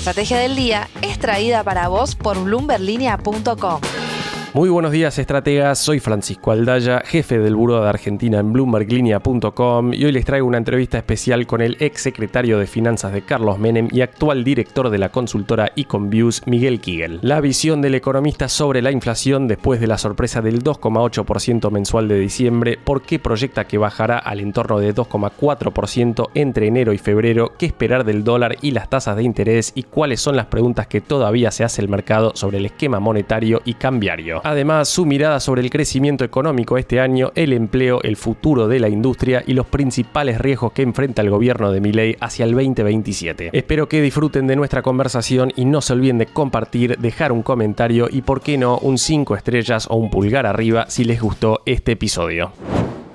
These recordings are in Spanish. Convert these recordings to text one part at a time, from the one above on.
estrategia del día es traída para vos por bloomberlinia.com. Muy buenos días, estrategas. Soy Francisco Aldaya, jefe del Buró de Argentina en bloomberlinia.com, y hoy les traigo una entrevista especial con el ex secretario de Finanzas de Carlos Menem y actual director de la consultora Econviews, Miguel Kigel. La visión del economista sobre la inflación después de la sorpresa del 2,8% mensual de diciembre, por qué proyecta que bajará al entorno de 2,4% entre enero y febrero, qué esperar del dólar y las tasas de interés y cuáles son las preguntas que todavía se hace el mercado sobre el esquema monetario y cambiario. Además, su mirada sobre el crecimiento económico este año, el empleo, el futuro de la industria y los principales riesgos que enfrenta el gobierno de Milei hacia el 2027. Espero que disfruten de nuestra conversación y no se olviden de compartir, dejar un comentario y, por qué no, un 5 estrellas o un pulgar arriba si les gustó este episodio.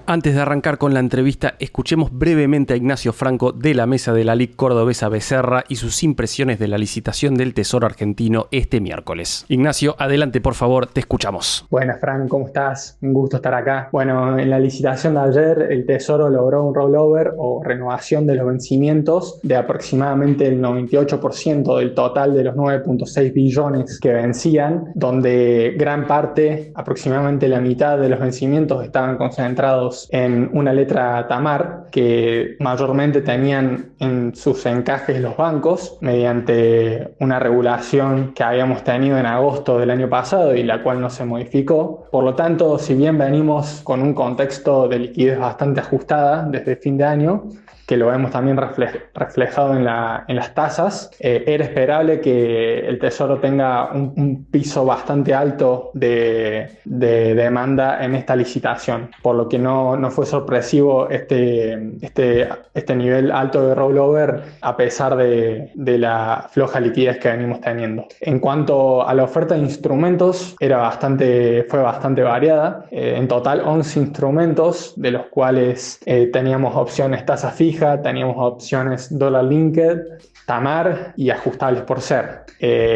Antes de arrancar con la entrevista, escuchemos brevemente a Ignacio Franco de la mesa de la LIC cordobesa Becerra y sus impresiones de la licitación del Tesoro argentino este miércoles. Ignacio, adelante por favor, te escuchamos. Buenas, Fran, ¿cómo estás? Un gusto estar acá. Bueno, en la licitación de ayer, el Tesoro logró un rollover o renovación de los vencimientos de aproximadamente el 98% del total de los 9.6 billones que vencían, donde gran parte, aproximadamente la mitad de los vencimientos, estaban concentrados en una letra Tamar que mayormente tenían en sus encajes los bancos mediante una regulación que habíamos tenido en agosto del año pasado y la cual no se modificó. Por lo tanto, si bien venimos con un contexto de liquidez bastante ajustada desde fin de año, que lo vemos también reflejado en las tasas, era esperable que el Tesoro tenga un piso bastante alto de demanda en esta licitación, por lo que no fue sorpresivo este nivel alto de rollover a pesar de la floja liquidez que venimos teniendo. En cuanto a la oferta de instrumentos, fue bastante variada. En total 11 instrumentos, de los cuales teníamos opciones tasa fija, teníamos opciones dólar linked, Tamar y ajustables por ser.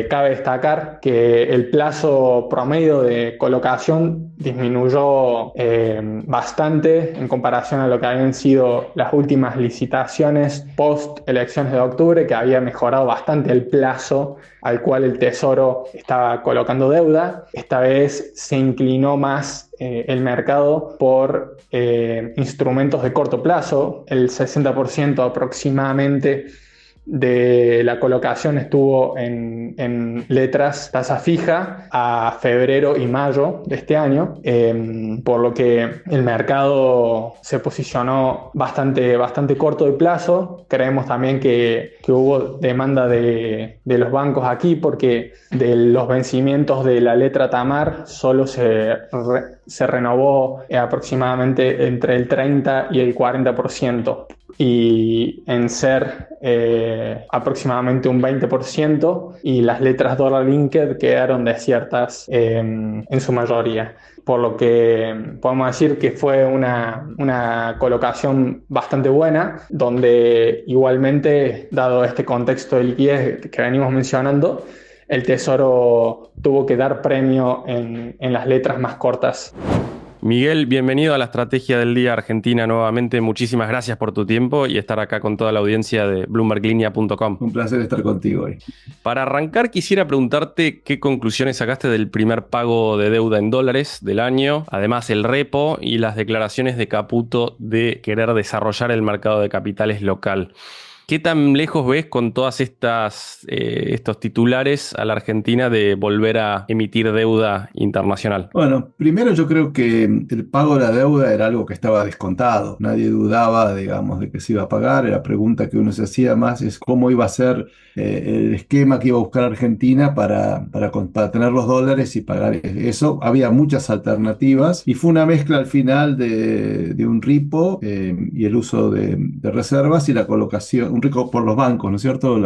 Cabe destacar que el plazo promedio de colocación disminuyó bastante en comparación a lo que habían sido las últimas licitaciones post elecciones de octubre, que había mejorado bastante el plazo al cual el Tesoro estaba colocando deuda. Esta vez se inclinó más el mercado por instrumentos de corto plazo. El 60% aproximadamente de la colocación estuvo en letras tasa fija a febrero y mayo de este año, por lo que el mercado se posicionó bastante corto de plazo. Creemos también que hubo demanda de los bancos aquí, porque de los vencimientos de la letra Tamar solo se renovó aproximadamente entre el 30 y el 40%. Y en ser aproximadamente un 20%, y las letras dólar linked quedaron desiertas en su mayoría, por lo que podemos decir que fue una colocación bastante buena, donde igualmente, dado este contexto de liquidez que venimos mencionando, el Tesoro tuvo que dar premio en las letras más cortas. Miguel, bienvenido a la Estrategia del Día Argentina nuevamente. Muchísimas gracias por tu tiempo y estar acá con toda la audiencia de bloomberlinia.com. Un placer estar contigo hoy. Para arrancar, quisiera preguntarte qué conclusiones sacaste del primer pago de deuda en dólares del año, además el repo y las declaraciones de Caputo de querer desarrollar el mercado de capitales local. ¿Qué tan lejos ves con todas estos titulares a la Argentina de volver a emitir deuda internacional? Bueno, primero yo creo que el pago de la deuda era algo que estaba descontado. Nadie dudaba, digamos, de que se iba a pagar. La pregunta que uno se hacía más es cómo iba a ser el esquema que iba a buscar Argentina para tener los dólares y pagar eso. Había muchas alternativas y fue una mezcla al final de un repo y el uso de reservas y la colocación, un rico por los bancos, ¿no es cierto?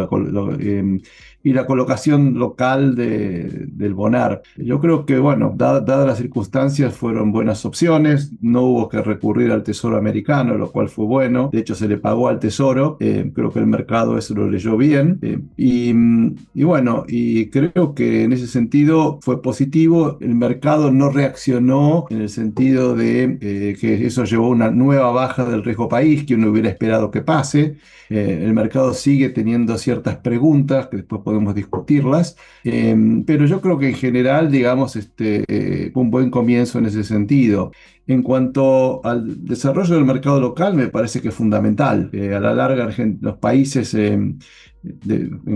Y la colocación local del Bonar. Yo creo que, bueno, dadas las circunstancias, fueron buenas opciones. No hubo que recurrir al Tesoro americano, lo cual fue bueno. De hecho, se le pagó al Tesoro. Creo que el mercado eso lo leyó bien. Y bueno, y creo que en ese sentido fue positivo. El mercado no reaccionó en el sentido de que eso llevó a una nueva baja del riesgo país que uno hubiera esperado que pase. el mercado sigue teniendo ciertas preguntas que después podemos discutirlas, pero yo creo que en general, digamos, fue un buen comienzo en ese sentido. En cuanto al desarrollo del mercado local, me parece que es fundamental. A la larga, los países en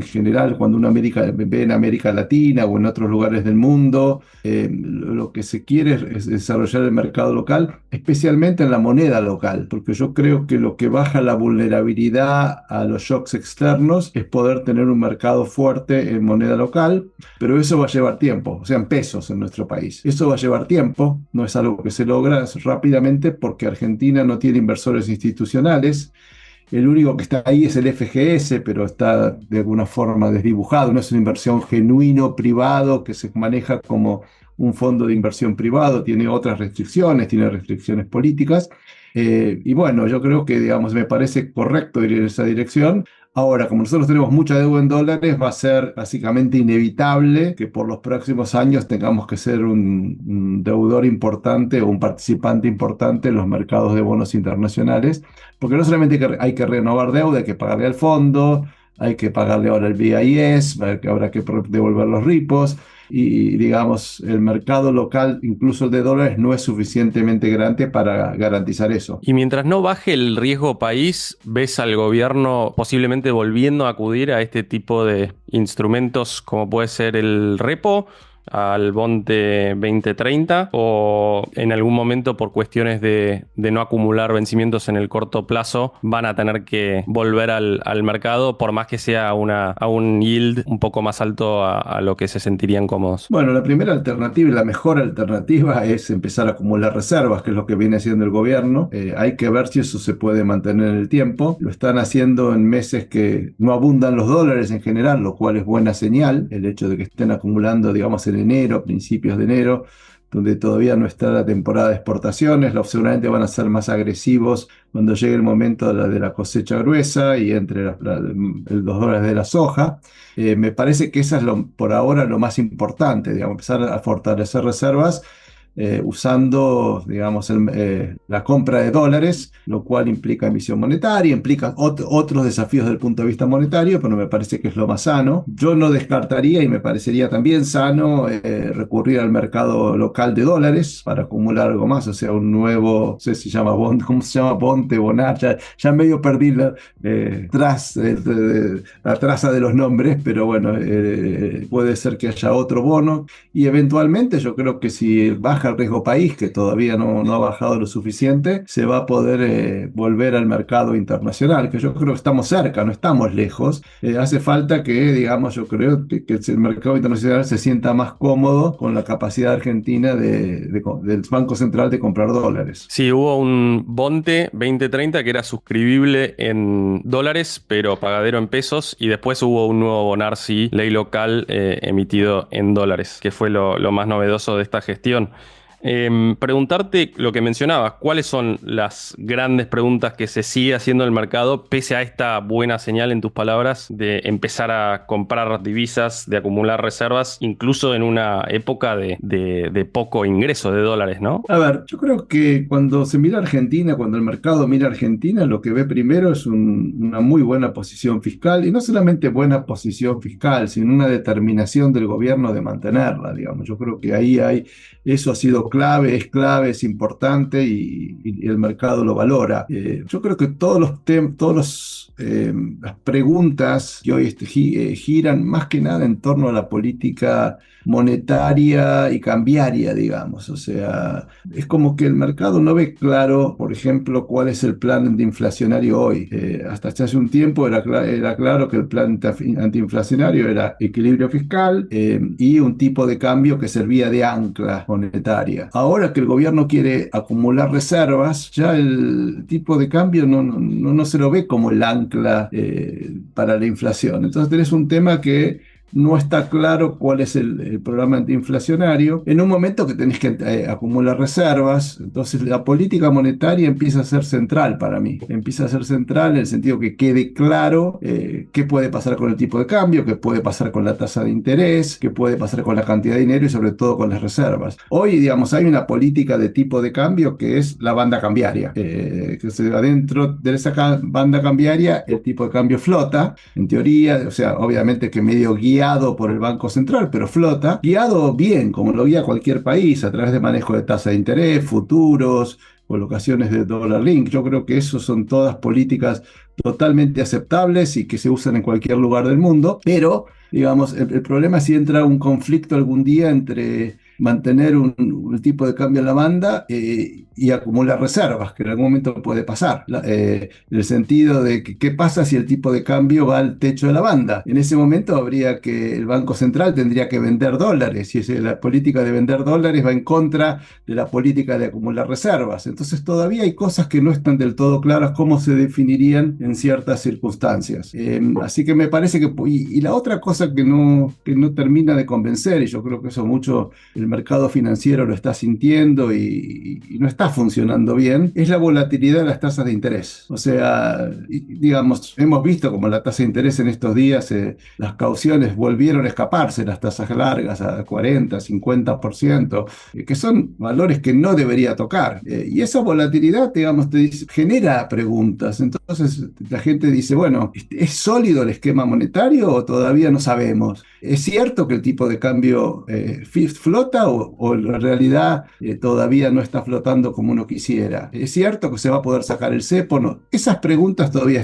general, cuando uno ve en América Latina o en otros lugares del mundo, lo que se quiere es desarrollar el mercado local, especialmente en la moneda local, porque yo creo que lo que baja la vulnerabilidad a los shocks externos es poder tener un mercado fuerte en moneda local, pero eso va a llevar tiempo, o sea, en pesos en nuestro país. Eso va a llevar tiempo, no es algo que se logra rápidamente porque Argentina no tiene inversores institucionales. El único que está ahí es el FGS, pero está de alguna forma desdibujado. No es una inversión genuino privado que se maneja como un fondo de inversión privado. Tiene otras restricciones, tiene restricciones políticas. Y bueno, yo creo que, digamos, me parece correcto ir en esa dirección. Ahora, como nosotros tenemos mucha deuda en dólares, va a ser básicamente inevitable que por los próximos años tengamos que ser un deudor importante o un participante importante en los mercados de bonos internacionales, porque no solamente hay que renovar deuda, hay que pagarle al fondo, hay que pagarle ahora el BIS, habrá que devolver los repos, y digamos, el mercado local, incluso el de dólares, no es suficientemente grande para garantizar eso. Y mientras no baje el riesgo país, ¿ves al gobierno posiblemente volviendo a acudir a este tipo de instrumentos como puede ser el repo, al Bonte 2030, o en algún momento por cuestiones de no acumular vencimientos en el corto plazo van a tener que volver al mercado por más que sea a un yield un poco más alto a lo que se sentirían cómodos? Bueno, la primera alternativa y la mejor alternativa es empezar a acumular reservas, que es lo que viene haciendo el gobierno. Hay que ver si eso se puede mantener en el tiempo. Lo están haciendo en meses que no abundan los dólares en general, lo cual es buena señal. El hecho de que estén acumulando, digamos, en enero, principios de enero, donde todavía no está la temporada de exportaciones, seguramente van a ser más agresivos cuando llegue el momento de la cosecha gruesa y entre los dólares de la soja. Me parece que esa es por ahora lo más importante, digamos, empezar a fortalecer reservas usando, digamos, la compra de dólares, lo cual implica emisión monetaria, implica otros desafíos desde el punto de vista monetario, pero me parece que es lo más sano. Yo no descartaría, y me parecería también sano, recurrir al mercado local de dólares para acumular algo más, o sea, un nuevo, no sé si se llama bond, ¿cómo se llama? Bonte, Bonar, ya medio perdí la traza de los nombres, pero bueno, puede ser que haya otro bono, y eventualmente yo creo que si baja el riesgo país, que todavía no ha bajado lo suficiente, se va a poder volver al mercado internacional, que yo creo que estamos cerca, no estamos lejos. Hace falta que, digamos, yo creo que el mercado internacional se sienta más cómodo con la capacidad argentina del Banco Central de comprar dólares. Sí, hubo un Bonte 2030 que era suscribible en dólares, pero pagadero en pesos, y después hubo un nuevo Bonarsi, ley local, emitido en dólares, que fue lo más novedoso de esta gestión. Preguntarte lo que mencionabas, ¿cuáles son las grandes preguntas que se sigue haciendo el mercado pese a esta buena señal en tus palabras de empezar a comprar divisas, de acumular reservas, incluso en una época de poco ingreso de dólares, ¿no? A ver, yo creo que cuando se mira Argentina, cuando el mercado mira Argentina, lo que ve primero es una muy buena posición fiscal, y no solamente buena posición fiscal, sino una determinación del gobierno de mantenerla, digamos. Yo creo que eso ha sido clave, es importante, y el mercado lo valora. Yo creo que las preguntas que hoy giran más que nada en torno a la política monetaria y cambiaria, digamos. O sea, es como que el mercado no ve claro, por ejemplo, cuál es el plan antiinflacionario hoy. Hasta hace un tiempo era claro que el plan antiinflacionario era equilibrio fiscal y un tipo de cambio que servía de ancla monetaria. Ahora que el gobierno quiere acumular reservas, ya el tipo de cambio no se lo ve como el ancla para la inflación. Entonces tenés un tema que no está claro cuál es el programa antiinflacionario, en un momento que tenés que acumular reservas. Entonces la política monetaria empieza a ser central para mí. Empieza a ser central en el sentido que quede claro qué puede pasar con el tipo de cambio, qué puede pasar con la tasa de interés, qué puede pasar con la cantidad de dinero y sobre todo con las reservas. Hoy, digamos, hay una política de tipo de cambio que es la banda cambiaria, que adentro de esa banda cambiaria el tipo de cambio flota, en teoría, o sea, obviamente que medio guiado por el Banco Central, pero flota, guiado bien, como lo guía cualquier país, a través de manejo de tasa de interés, futuros, colocaciones de dólar link. Yo creo que eso son todas políticas totalmente aceptables y que se usan en cualquier lugar del mundo, pero digamos, el problema es si entra un conflicto algún día entre mantener un tipo de cambio en la banda y acumular reservas, que en algún momento puede pasar. En el sentido de que, ¿qué pasa si el tipo de cambio va al techo de la banda? En ese momento habría que, el Banco Central tendría que vender dólares, y la política de vender dólares va en contra de la política de acumular reservas. Entonces todavía hay cosas que no están del todo claras cómo se definirían en ciertas circunstancias. Así que me parece que... Y la otra cosa que no termina de convencer, y yo creo que eso mucho el mercado financiero lo está sintiendo y no está funcionando bien, es la volatilidad de las tasas de interés. O sea, digamos, hemos visto como la tasa de interés en estos días, las cauciones volvieron a escaparse, las tasas largas a 40, 50%, que son valores que no debería tocar. Y esa volatilidad, digamos, genera preguntas. Entonces la gente dice, bueno, ¿es sólido el esquema monetario o todavía no sabemos? ¿Es cierto que el tipo de cambio flota o en realidad todavía no está flotando como uno quisiera? ¿Es cierto que se va a poder sacar el cepo? No. Esas preguntas todavía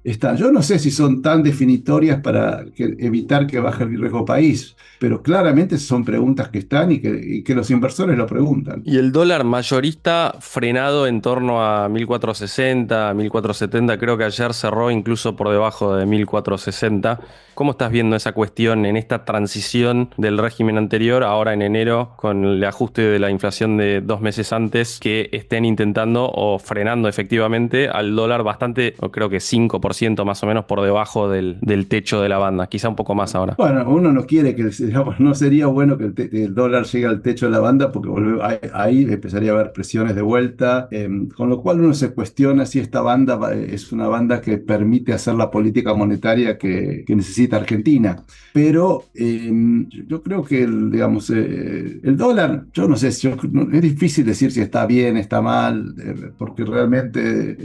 están. Yo no sé si son tan definitorias para evitar que baje el riesgo país, pero claramente son preguntas que están y que los inversores lo preguntan. Y el dólar mayorista frenado en torno a 1460, 1470, creo que ayer cerró incluso por debajo de 1460. ¿Cómo estás viendo esa cuestión en esta transición del régimen anterior, ahora en enero, con el ajuste de la inflación de 2 meses antes, que estén intentando o frenando efectivamente al dólar bastante, creo que 5% más o menos por debajo del techo de la banda, quizá un poco más ahora? Bueno, uno no quiere que, digamos, no sería bueno que el dólar llegue al techo de la banda porque ahí empezaría a haber presiones de vuelta, con lo cual uno se cuestiona si esta banda es una banda que permite hacer la política monetaria que necesita Argentina. Pero yo creo que digamos, el dólar, yo no sé, es difícil decir si está bien, está mal, porque realmente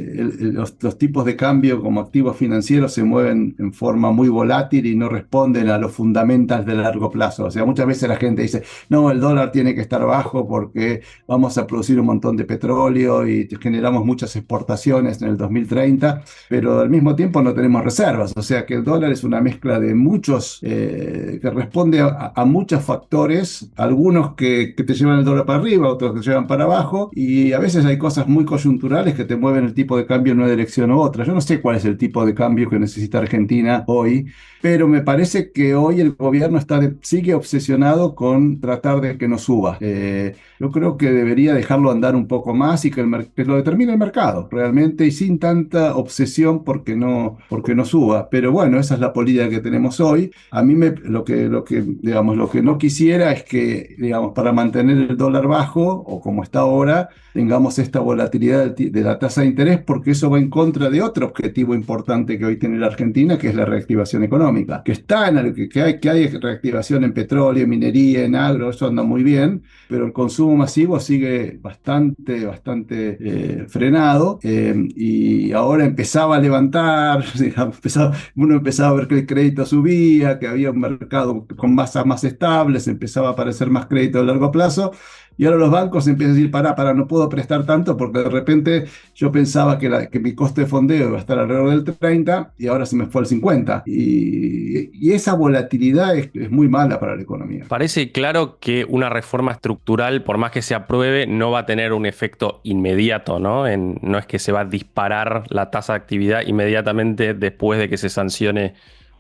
los tipos de cambio como activos financieros se mueven en forma muy volátil y no responden a los fundamentals de largo plazo. O sea, muchas veces la gente dice, no, el dólar tiene que estar bajo porque vamos a producir un montón de petróleo y generamos muchas exportaciones en el 2030, pero al mismo tiempo no tenemos reservas. O sea que el dólar es una mezcla de muchos, que responde a muchos factores, algunos que te llevan el dólar para arriba, otros que te llevan para abajo, y a veces hay cosas muy coyunturales que te mueven el tipo de cambio en una dirección u otra. Yo no sé cuál es el tipo de cambio que necesita Argentina hoy, pero me parece que hoy el gobierno sigue obsesionado con tratar de que no suba. Yo creo que debería dejarlo andar un poco más y que lo determine el mercado realmente, y sin tanta obsesión porque no suba. Pero bueno, esa es la política que tenemos hoy. A mí lo que no quisiera es que, digamos, para mantener el dólar bajo o como está ahora, tengamos esta volatilidad de la tasa de interés, porque eso va en contra de otro objetivo importante que hoy tiene la Argentina, que es la reactivación económica, que hay reactivación en petróleo, en minería, en agro, eso anda muy bien, pero el consumo masivo sigue bastante frenado, y ahora empezaba a levantar, digamos, uno empezaba a ver que el crédito subía, que había un mercado con masas más estables, empezaba a aparecer más crédito a largo plazo. Y ahora los bancos empiezan a decir, no puedo prestar tanto porque de repente yo pensaba que mi costo de fondeo iba a estar alrededor del 30 y ahora se me fue al 50. Y esa volatilidad es muy mala para la economía. Parece claro que una reforma estructural, por más que se apruebe, no va a tener un efecto inmediato, ¿no? No es que se va a disparar la tasa de actividad inmediatamente después de que se sancione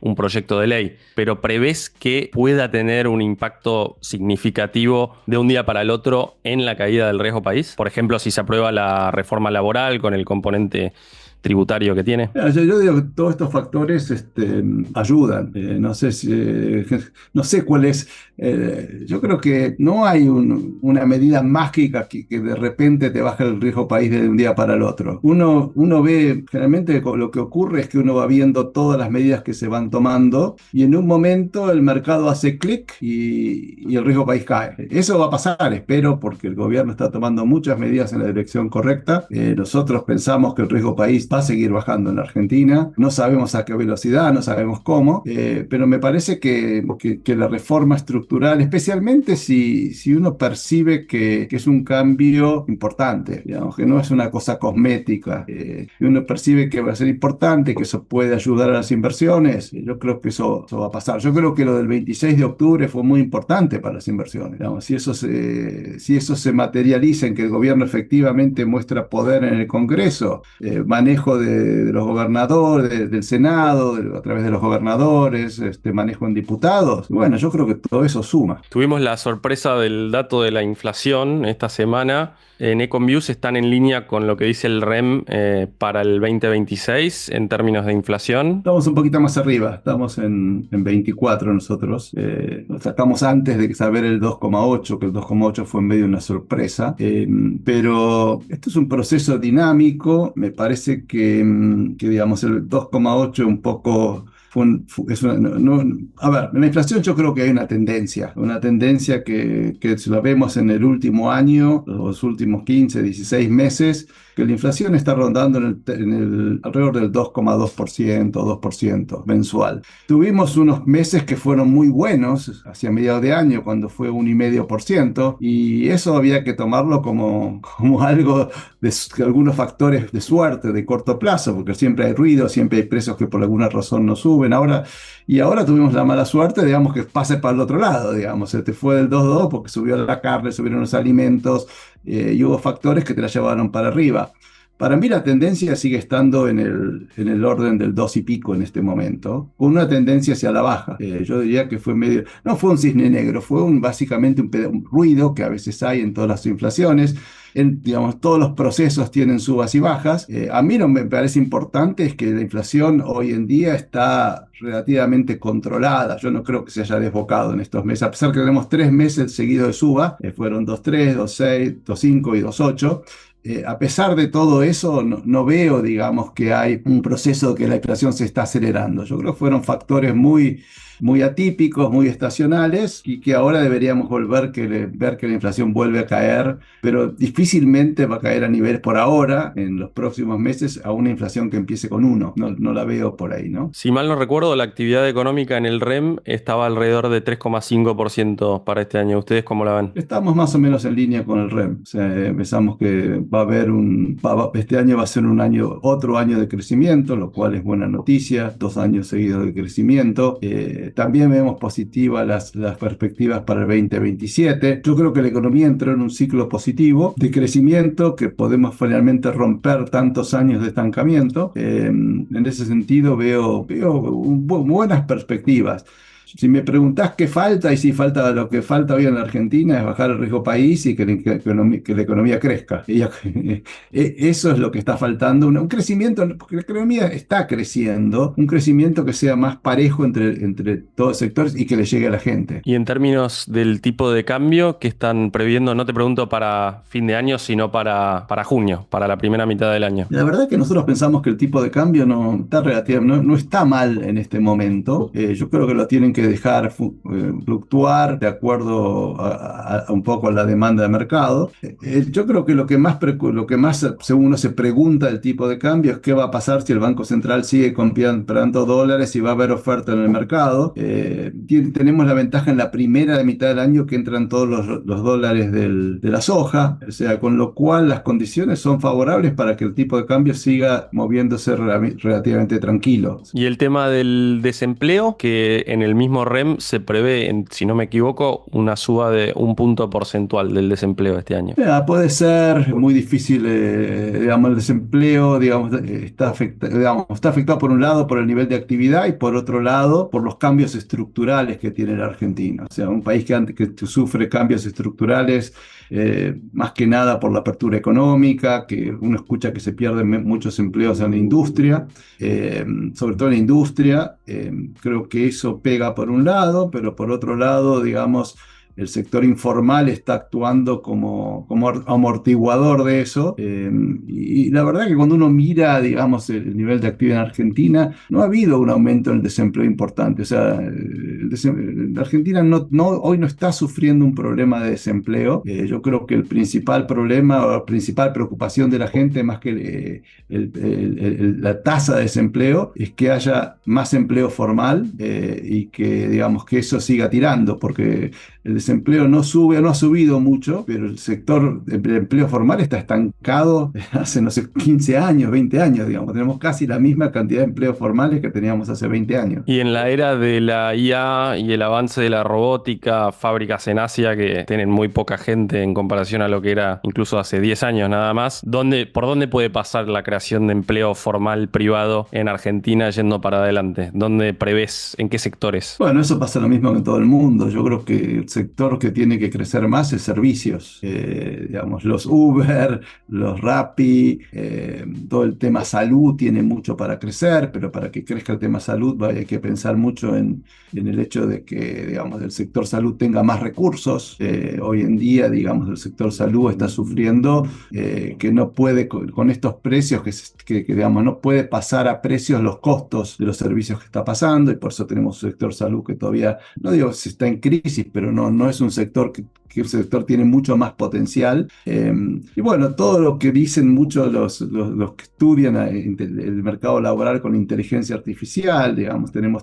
un proyecto de ley, pero ¿prevés que pueda tener un impacto significativo de un día para el otro en la caída del riesgo país? Por ejemplo, si se aprueba la reforma laboral con el componente tributario que tiene? Mira, yo digo que todos estos factores ayudan. No sé cuál es. Yo creo que no hay una medida mágica que de repente te baja el riesgo país de un día para el otro. Uno ve, generalmente lo que ocurre es que uno va viendo todas las medidas que se van tomando y en un momento el mercado hace clic y el riesgo país cae. Eso va a pasar, espero, porque el gobierno está tomando muchas medidas en la dirección correcta. Nosotros pensamos que el riesgo país va a seguir bajando en la Argentina. No sabemos a qué velocidad, no sabemos cómo, pero me parece que la reforma estructural, especialmente si uno percibe que es un cambio importante, digamos, que no es una cosa cosmética, y uno percibe que va a ser importante, que eso puede ayudar a las inversiones, yo creo que eso va a pasar. Yo creo que lo del 26 de octubre fue muy importante para las inversiones. Digamos, si eso se materializa en que el gobierno efectivamente muestra poder en el Congreso, manejo de los gobernadores, del Senado, a través de los gobernadores, manejo en diputados, bueno, yo creo que todo eso suma. Tuvimos la sorpresa del dato de la inflación esta semana. En Econviews están en línea con lo que dice el REM para el 2026 en términos de inflación. Estamos un poquito más arriba, estamos en 24 nosotros. Lo sacamos antes de saber el 2,8, que el 2,8 fue en medio de una sorpresa. Pero esto es un proceso dinámico. Me parece que digamos, el 2,8 un poco... A ver, en la inflación yo creo que hay una tendencia que si la vemos en el último año, los últimos 15, 16 meses, que la inflación está rondando alrededor del 2,2%, 2% mensual. Tuvimos unos meses que fueron muy buenos, hacia mediados de año, cuando fue 1,5%, y eso había que tomarlo como algo de algunos factores de suerte, de corto plazo, porque siempre hay ruido, siempre hay precios que por alguna razón no suben. Ahora tuvimos la mala suerte, digamos, que pase para el otro lado, digamos, se te fue del 2,2 porque subió la carne, subieron los alimentos, y hubo factores que te la llevaron para arriba. Para mí la tendencia sigue estando en el orden del 2 y pico en este momento, con una tendencia hacia la baja. Yo diría que no fue un cisne negro, fue básicamente un ruido que a veces hay en todas las inflaciones. Digamos, todos los procesos tienen subas y bajas. A mí lo que me parece importante es que la inflación hoy en día está relativamente controlada. Yo no creo que se haya desbocado en estos meses, a pesar que tenemos 3 meses seguidos de suba, fueron 2,3, 2,6, 2,5 y 2,8. A pesar de todo eso, no veo, digamos, que hay un proceso que la inflación se está acelerando. Yo creo que fueron factores muy atípicos, muy estacionales, y que ahora deberíamos ver que la inflación vuelve a caer, pero difícilmente va a caer a niveles por ahora, en los próximos meses, a una inflación que empiece con 1. No la veo por ahí, ¿no? Si mal no recuerdo, la actividad económica en el REM estaba alrededor de 3,5% para este año. ¿Ustedes cómo la ven? Estamos más o menos en línea con el REM. O sea, pensamos que va a haber este año va a ser otro año de crecimiento, lo cual es buena noticia, 2 años seguidos de crecimiento. También vemos positivas las perspectivas para el 2027. Yo creo que la economía entró en un ciclo positivo de crecimiento, que podemos finalmente romper tantos años de estancamiento. En ese sentido veo buenas perspectivas. Si me preguntás qué falta, y si falta lo que falta hoy en la Argentina es bajar el riesgo país y que la economía crezca. Eso es lo que está faltando, un crecimiento, porque la economía está creciendo, un crecimiento que sea más parejo entre todos los sectores y que le llegue a la gente. Y en términos del tipo de cambio que están previendo, no te pregunto para fin de año, sino para junio, para la primera mitad del año. La verdad que nosotros pensamos que el tipo de cambio no está mal en este momento. Yo creo que lo tienen que dejar fluctuar de acuerdo a un poco a la demanda de mercado. Yo creo que lo que más según uno se pregunta del tipo de cambio es qué va a pasar si el Banco Central sigue comprando dólares y va a haber oferta en el mercado. Tenemos la ventaja en la primera de mitad del año que entran todos los dólares de la soja, o sea, con lo cual las condiciones son favorables para que el tipo de cambio siga moviéndose relativamente tranquilo. Y el tema del desempleo, que en el mismo REM se prevé, si no me equivoco, una suba de 1 punto porcentual del desempleo este año. Puede ser muy difícil, digamos, el desempleo, digamos, está afectado por un lado por el nivel de actividad y por otro lado por los cambios estructurales que tiene la Argentina. O sea, un país que sufre cambios estructurales más que nada por la apertura económica, que uno escucha que se pierden muchos empleos en la industria, sobre todo en la industria. Creo que eso pega por un lado, pero por otro lado, digamos, el sector informal está actuando como amortiguador de eso. Y la verdad que cuando uno mira, digamos, el nivel de actividad en Argentina, no ha habido un aumento en el desempleo importante. O sea, Argentina hoy no está sufriendo un problema de desempleo. Yo creo que el principal problema o la principal preocupación de la gente, más que la tasa de desempleo, es que haya más empleo formal y que, digamos, que eso siga tirando, porque el desempleo no ha subido mucho, pero el sector de empleo formal está estancado hace, no sé, 15 años, 20 años, digamos. Tenemos casi la misma cantidad de empleos formales que teníamos hace 20 años. Y en la era de la IA y el avance de la robótica, fábricas en Asia que tienen muy poca gente en comparación a lo que era incluso hace 10 años nada más, ¿por dónde puede pasar la creación de empleo formal privado en Argentina yendo para adelante? ¿Dónde prevés? ¿En qué sectores? Bueno, eso pasa lo mismo que en todo el mundo. Yo creo que el sector que tiene que crecer más es servicios. Digamos, los Uber, los Rappi, todo el tema salud tiene mucho para crecer, pero para que crezca el tema salud hay que pensar mucho en el hecho de que, digamos, el sector salud tenga más recursos. Hoy en día, digamos, el sector salud está sufriendo que no puede, con estos precios, que, digamos, no puede pasar a precios los costos de los servicios que está pasando, y por eso tenemos un sector salud que todavía, no digo si está en crisis, pero no es un sector que el sector tiene mucho más potencial. Y bueno, todo lo que dicen muchos los que estudian el mercado laboral con inteligencia artificial, digamos, tenemos,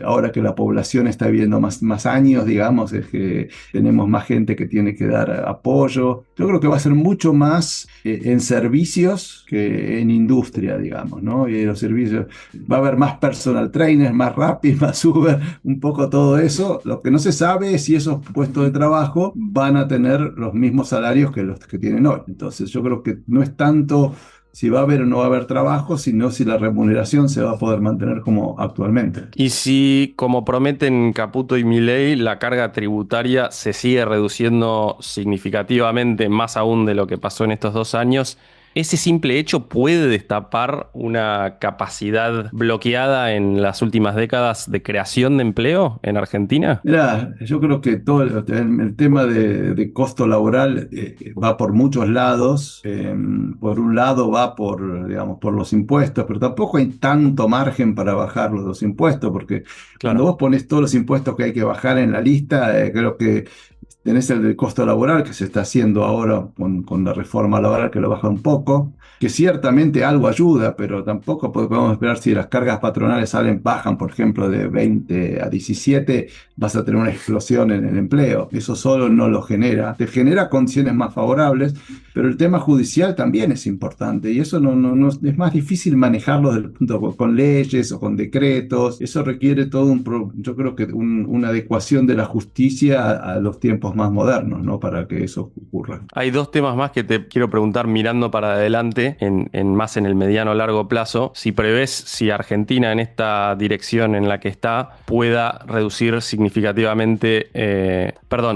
ahora que la población está viviendo más años, digamos, es que tenemos más gente que tiene que dar apoyo. Yo creo que va a ser mucho más en servicios que en industria, digamos, ¿no? Y los servicios, va a haber más personal trainers, más Rappi, más Uber, un poco todo eso. Lo que no se sabe es si esos puestos de trabajo van a tener los mismos salarios que los que tienen hoy. Entonces yo creo que no es tanto si va a haber o no va a haber trabajo, sino si la remuneración se va a poder mantener como actualmente. Y si, como prometen Caputo y Milei, la carga tributaria se sigue reduciendo significativamente, más aún de lo que pasó en estos 2 años, ¿ese simple hecho puede destapar una capacidad bloqueada en las últimas décadas de creación de empleo en Argentina? Mirá, yo creo que todo el tema de costo laboral va por muchos lados. Por un lado va digamos, por los impuestos, pero tampoco hay tanto margen para bajar los impuestos, porque cuando vos pones todos los impuestos que hay que bajar en la lista, creo que tenés el del costo laboral que se está haciendo ahora con la reforma laboral, que lo baja un poco, que ciertamente algo ayuda, pero tampoco podemos esperar. Si las cargas patronales bajan, por ejemplo, de 20 a 17, vas a tener una explosión en el empleo. Eso solo no lo genera. Te genera condiciones más favorables, pero el tema judicial también es importante, y eso no es más difícil manejarlo con leyes o con decretos. Eso requiere yo creo que una adecuación de la justicia a los tiempos más modernos, ¿no? Para que eso ocurra. Hay 2 temas más que te quiero preguntar mirando para adelante, más en el mediano o largo plazo. Si prevés si Argentina, en esta dirección en la que está, pueda reducir significativamente,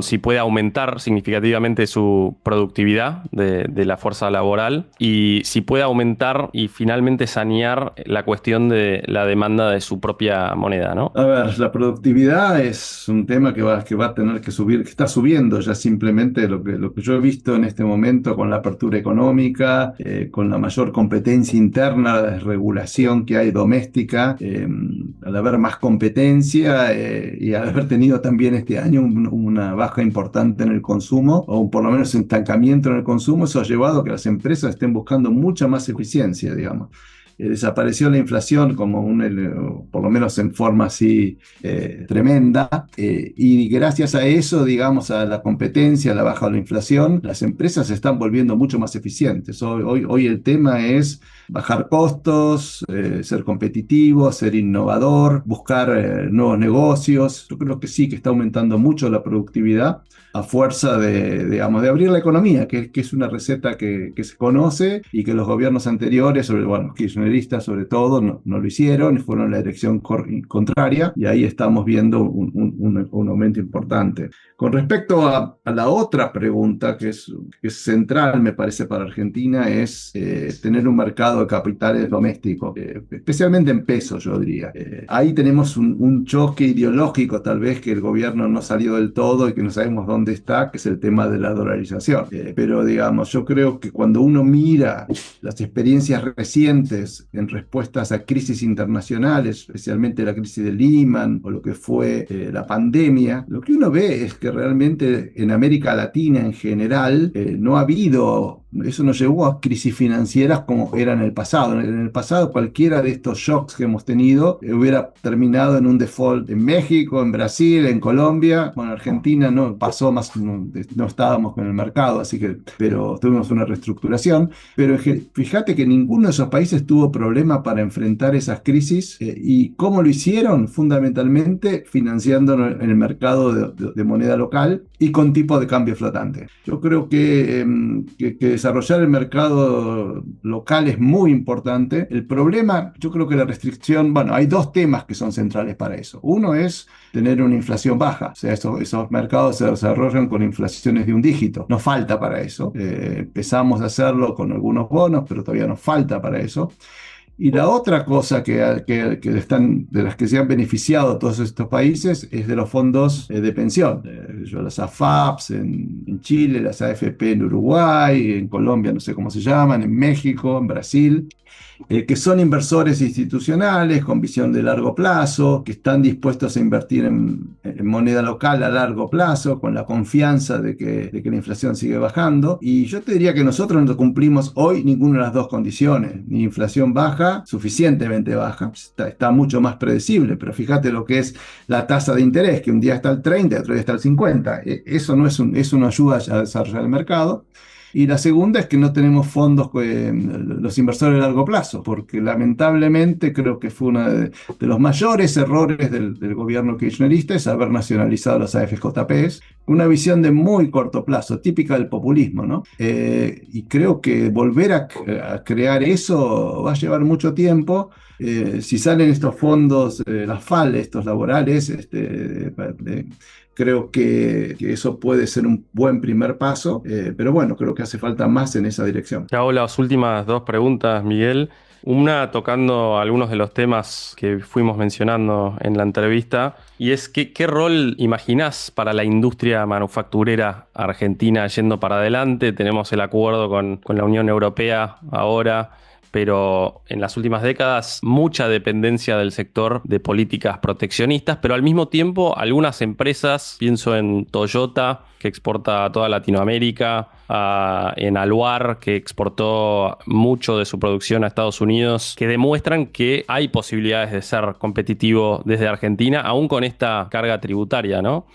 si puede aumentar significativamente su productividad de la fuerza laboral, y si puede aumentar y finalmente sanear la cuestión de la demanda de su propia moneda, ¿no? A ver, la productividad es un tema que va a tener que subir, que está subiendo ya. Simplemente lo que yo he visto en este momento con la apertura económica, con la mayor competencia interna, la desregulación que hay doméstica, al haber más competencia y al haber tenido también este año una baja importante en el consumo, o por lo menos un estancamiento en el consumo, eso ha llevado a que las empresas estén buscando mucha más eficiencia, digamos. Desapareció la inflación por lo menos en forma así tremenda, y gracias a eso, digamos, a la competencia, a la baja de la inflación, las empresas se están volviendo mucho más eficientes. Hoy el tema es bajar costos, ser competitivo, ser innovador, buscar nuevos negocios. Yo creo que sí, que está aumentando mucho la productividad a fuerza de abrir la economía, que es una receta que se conoce y que los gobiernos anteriores, Kirchner kirchneristas sobre todo no lo hicieron, fueron la dirección contraria, y ahí estamos viendo un aumento importante. Con respecto a la otra pregunta, que es central, me parece, para Argentina, es tener un mercado de capitales doméstico, especialmente en pesos, yo diría. Ahí tenemos un choque ideológico, tal vez, que el gobierno no salió del todo y que no sabemos dónde está, que es el tema de la dolarización. Pero, digamos, yo creo que cuando uno mira las experiencias recientes en respuestas a crisis internacionales, especialmente la crisis de Lehman o lo que fue la pandemia, lo que uno ve es que realmente en América Latina en general no ha habido, eso no llevó a crisis financieras como era en el pasado. En el pasado cualquiera de estos shocks que hemos tenido hubiera terminado en un default en México, en Brasil, en Colombia. Bueno, Argentina no pasó más, no estábamos con el mercado, así que, pero tuvimos una reestructuración. Pero fíjate que ninguno de esos países tuvo problema para enfrentar esas crisis. ¿Y cómo lo hicieron? Fundamentalmente financiando en el mercado de moneda local y con tipo de cambio flotante. Yo creo que desarrollar el mercado local es muy importante. El problema, yo creo que la restricción, bueno, hay dos temas que son centrales para eso. Uno es tener una inflación baja, o sea, esos mercados se desarrollan con inflaciones de un dígito. Nos falta para eso. Empezamos a hacerlo con algunos bonos, pero todavía nos falta para eso. Y la otra cosa de las que se han beneficiado todos estos países es de los fondos de pensión. Las AFAPs en Chile, las AFP en Uruguay, en Colombia no sé cómo se llaman, en México, en Brasil, que son inversores institucionales con visión de largo plazo, que están dispuestos a invertir en moneda local a largo plazo, con la confianza de que la inflación sigue bajando. Y yo te diría que nosotros no cumplimos hoy ninguna de las dos condiciones, ni inflación baja, suficientemente baja, está mucho más predecible, pero fíjate lo que es la tasa de interés, que un día está al 30 y otro día está al 50. Eso no ayuda a desarrollar el mercado. Y la segunda es que no tenemos fondos los inversores de largo plazo, porque lamentablemente creo que fue uno de los mayores errores del gobierno kirchnerista es haber nacionalizado los AFJPs, una visión de muy corto plazo, típica del populismo, ¿no? Y creo que volver a crear eso va a llevar mucho tiempo. Si salen estos fondos, las FAL, estos laborales, creo que eso puede ser un buen primer paso, pero bueno, creo que hace falta más en esa dirección. Te hago las últimas dos preguntas, Miguel. Una tocando algunos de los temas que fuimos mencionando en la entrevista, y es ¿qué rol imaginás para la industria manufacturera argentina yendo para adelante? Tenemos el acuerdo con la Unión Europea ahora, pero en las últimas décadas mucha dependencia del sector de políticas proteccionistas, pero al mismo tiempo algunas empresas, pienso en Toyota, que exporta a toda Latinoamérica, en Aluar, que exportó mucho de su producción a Estados Unidos, que demuestran que hay posibilidades de ser competitivo desde Argentina, aún con esta carga tributaria, ¿no?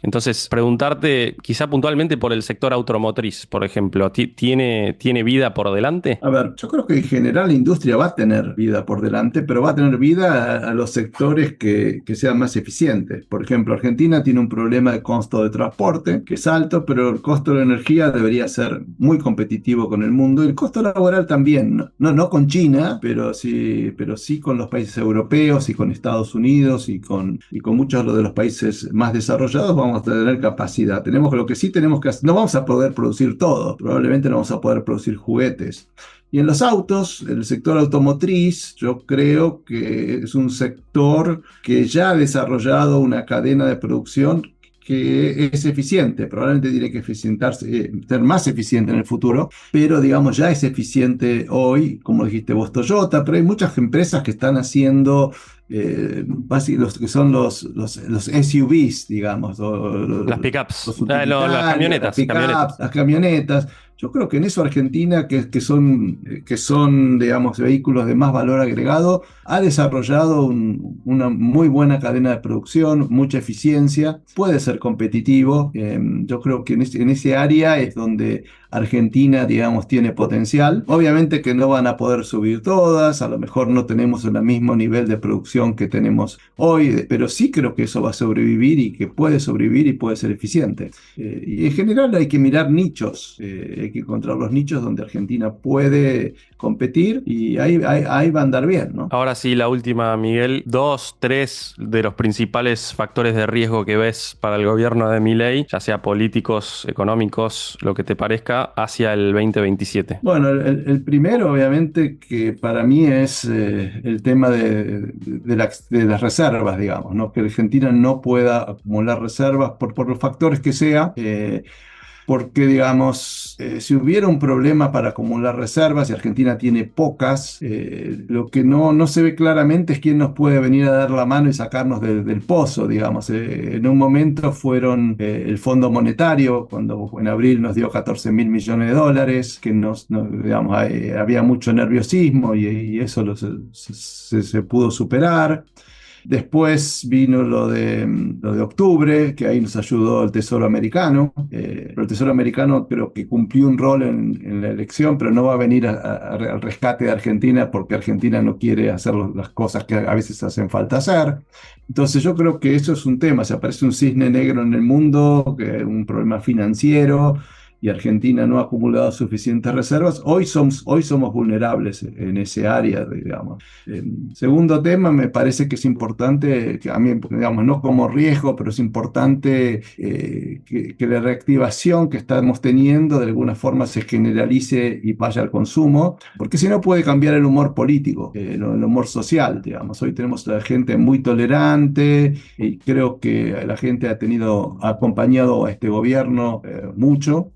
Entonces, preguntarte quizá puntualmente por el sector automotriz, por ejemplo, ¿tiene vida por delante? A ver, yo creo que en general la industria va a tener vida por delante, pero va a tener vida a los sectores que sean más eficientes. Por ejemplo, Argentina tiene un problema de costo de transporte, que es alto, pero el costo de la energía debería ser muy competitivo con el mundo. Y el costo laboral también, no con China, pero sí con los países europeos y con Estados Unidos y con muchos de los países más desarrollados. Vamos a tener capacidad. Lo que sí tenemos que hacer, no vamos a poder producir todo, probablemente no vamos a poder producir juguetes. Y en los autos, el sector automotriz, yo creo que es un sector que ya ha desarrollado una cadena de producción que es eficiente, probablemente tiene que ser más eficiente en el futuro, pero digamos ya es eficiente hoy, como dijiste vos, Toyota, pero hay muchas empresas que están haciendo los que son los SUVs, digamos, Las pickups, las camionetas, las camionetas. Yo creo que en eso Argentina, que son, digamos, vehículos de más valor agregado, ha desarrollado una muy buena cadena de producción, mucha eficiencia, puede ser competitivo. Yo creo que en ese área es donde Argentina, digamos, tiene potencial. Obviamente que no van a poder subir todas, a lo mejor no tenemos el mismo nivel de producción que tenemos hoy, pero sí creo que eso va a sobrevivir y que puede sobrevivir y puede ser eficiente. Y en general hay que mirar nichos, hay que encontrar los nichos donde Argentina puede competir y ahí va a andar bien, ¿no? Ahora sí, la última, Miguel. 2, 3 de los principales factores de riesgo que ves para el gobierno de Milei, ya sea políticos, económicos, lo que te parezca, hacia el 2027. Bueno, el primero, obviamente, que para mí es el tema de las reservas, digamos, ¿no? Que Argentina no pueda acumular reservas por los factores que sea. Porque, digamos, si hubiera un problema para acumular reservas y Argentina tiene pocas, lo que no se ve claramente es quién nos puede venir a dar la mano y sacarnos del pozo, digamos. En un momento fueron el Fondo Monetario, cuando en abril nos dio 14.000 millones de dólares, que digamos, había mucho nerviosismo y eso se pudo superar. Después vino lo de octubre, que ahí nos ayudó el Tesoro Americano. Pero el Tesoro Americano creo que cumplió un rol en la elección, pero no va a venir al rescate de Argentina porque Argentina no quiere hacer las cosas que a veces hacen falta hacer. Entonces yo creo que eso es un tema. Se aparece un cisne negro en el mundo, un problema financiero, y Argentina no ha acumulado suficientes reservas. Hoy somos vulnerables en ese área, digamos. Segundo tema, me parece que es importante, que a mí, digamos, no como riesgo, pero es importante que la reactivación que estamos teniendo de alguna forma se generalice y vaya al consumo, porque si no puede cambiar el humor político, el humor social, digamos. Hoy tenemos a la gente muy tolerante y creo que la gente ha acompañado a este gobierno mucho.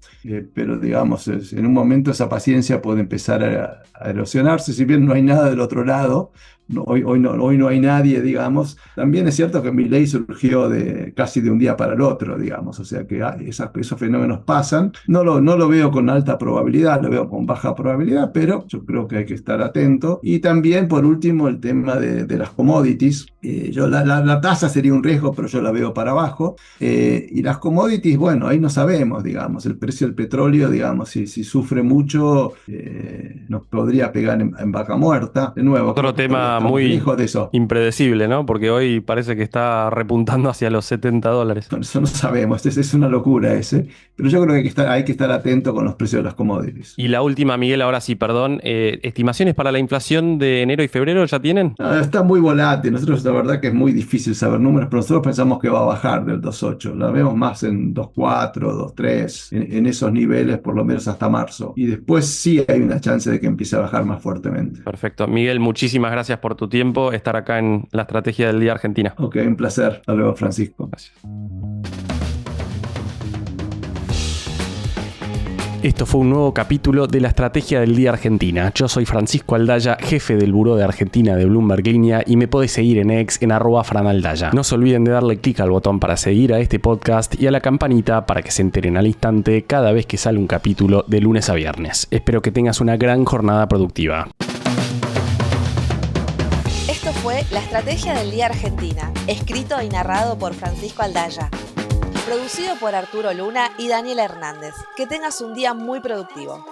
Pero digamos, en un momento esa paciencia puede empezar a erosionarse, si bien no hay nada del otro lado. Hoy no hay nadie, digamos. También es cierto que Milei surgió casi de un día para el otro, digamos. O sea que esos fenómenos pasan. No lo veo con alta probabilidad, lo veo con baja probabilidad, pero yo creo que hay que estar atento. Y también, por último, el tema de las commodities. La tasa sería un riesgo, pero yo la veo para abajo. Y las commodities, bueno, ahí no sabemos, digamos. El precio del petróleo, digamos, si sufre mucho, nos podría pegar en vaca muerta. De nuevo, Otro tema muy de eso. impredecible, ¿no? Porque hoy parece que está repuntando hacia los $70. Eso no sabemos, es una locura ese. Pero yo creo que hay que estar atento con los precios de las commodities. Y la última, Miguel, ahora sí, perdón. ¿Estimaciones para la inflación de enero y febrero ya tienen? No, está muy volátil. Nosotros la verdad que es muy difícil saber números, pero nosotros pensamos que va a bajar del 2.8. La vemos más en 2.4, 2.3, en esos niveles por lo menos hasta marzo. Y después sí hay una chance de que empiece a bajar más fuertemente. Perfecto. Miguel, muchísimas gracias por tu tiempo, estar acá en la Estrategia del Día Argentina. Ok, un placer. Hasta luego, Francisco. Gracias. Esto fue un nuevo capítulo de la Estrategia del Día Argentina. Yo soy Francisco Aldaya, jefe del Buró de Argentina de Bloomberg Línea, y me podés seguir en X en @franaldaya. No se olviden de darle clic al botón para seguir a este podcast y a la campanita para que se enteren al instante cada vez que sale un capítulo de lunes a viernes. Espero que tengas una gran jornada productiva. Esto fue La Estrategia del Día Argentina, escrito y narrado por Francisco Aldaya. Producido por Arturo Luna y Daniel Hernández. Que tengas un día muy productivo.